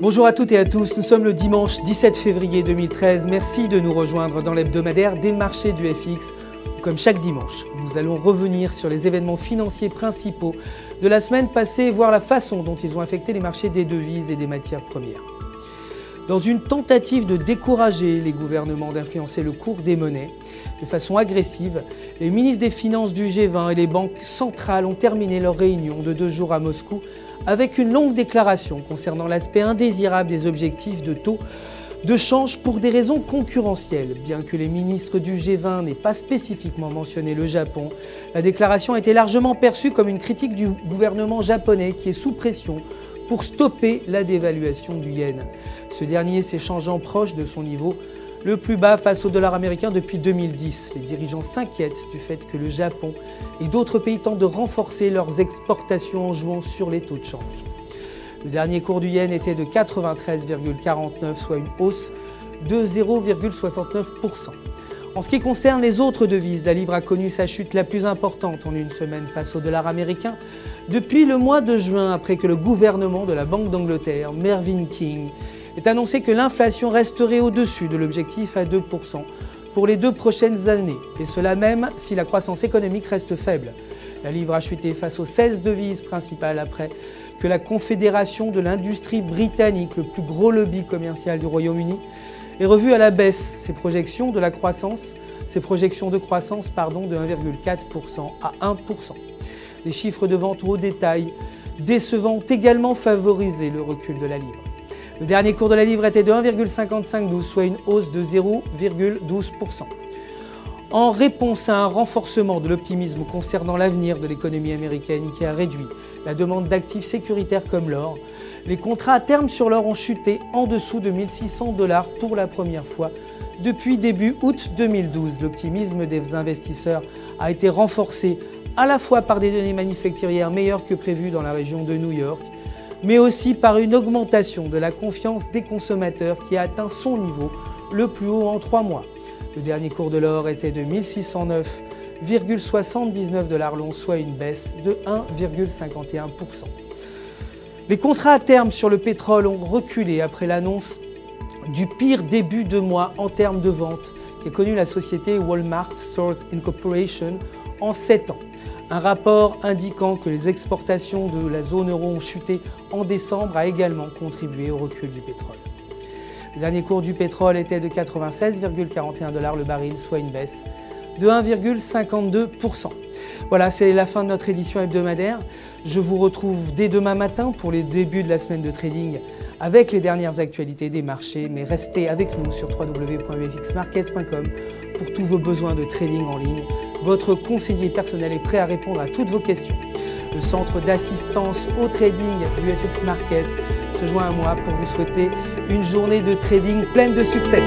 Bonjour à toutes et à tous, nous sommes le dimanche 17 février 2013. Merci de nous rejoindre dans l'hebdomadaire des marchés du FX. Comme chaque dimanche, nous allons revenir sur les événements financiers principaux de la semaine passée et voir la façon dont ils ont affecté les marchés des devises et des matières premières. Dans une tentative de décourager les gouvernements d'influencer le cours des monnaies de façon agressive, les ministres des Finances du G20 et les banques centrales ont terminé leur réunion de 2 jours à Moscou avec une longue déclaration concernant l'aspect indésirable des objectifs de taux de change pour des raisons concurrentielles. Bien que les ministres du G20 n'aient pas spécifiquement mentionné le Japon, la déclaration a été largement perçue comme une critique du gouvernement japonais qui est sous pression pour stopper la dévaluation du yen. Ce dernier s'échangeant proche de son niveau le plus bas face au dollar américain depuis 2010. Les dirigeants s'inquiètent du fait que le Japon et d'autres pays tentent de renforcer leurs exportations en jouant sur les taux de change. Le dernier cours du yen était de 93,49, soit une hausse de 0,69%. En ce qui concerne les autres devises, la livre a connu sa chute la plus importante en une semaine face au dollar américain depuis le mois de juin, après que le gouvernement de la Banque d'Angleterre, Mervyn King, ait annoncé que l'inflation resterait au-dessus de l'objectif à 2% pour les 2 prochaines années, et cela même si la croissance économique reste faible. La livre a chuté face aux 16 devises principales après que la Confédération de l'industrie britannique, le plus gros lobby commercial du Royaume-Uni, ait revu à la baisse ses projections de croissance de 1,4% à 1%. Les chiffres de vente au détail décevants ont également favorisé le recul de la livre. Le dernier cours de la livre était de 1,5512, soit une hausse de 0,12%. En réponse à un renforcement de l'optimisme concernant l'avenir de l'économie américaine qui a réduit la demande d'actifs sécuritaires comme l'or, les contrats à terme sur l'or ont chuté en dessous de 1 600 $ pour la première fois depuis début août 2012. L'optimisme des investisseurs a été renforcé à la fois par des données manufacturières meilleures que prévues dans la région de New York, mais aussi par une augmentation de la confiance des consommateurs qui a atteint son niveau le plus haut en 3 mois. Le dernier cours de l'or était de 1 609,79 $ l'once, soit une baisse de 1,51%. Les contrats à terme sur le pétrole ont reculé après l'annonce du pire début de mois en termes de vente qu'ait connu la société Walmart Stores Incorporation en 7 ans. Un rapport indiquant que les exportations de la zone euro ont chuté en décembre a également contribué au recul du pétrole. Le dernier cours du pétrole était de 96,41 $ le baril, soit une baisse de 1,52%. Voilà, c'est la fin de notre édition hebdomadaire. Je vous retrouve dès demain matin pour les débuts de la semaine de trading avec les dernières actualités des marchés. Mais restez avec nous sur www.fxmarkets.com pour tous vos besoins de trading en ligne. Votre conseiller personnel est prêt à répondre à toutes vos questions. Le centre d'assistance au trading du FX Markets se joint à moi pour vous souhaiter une journée de trading pleine de succès.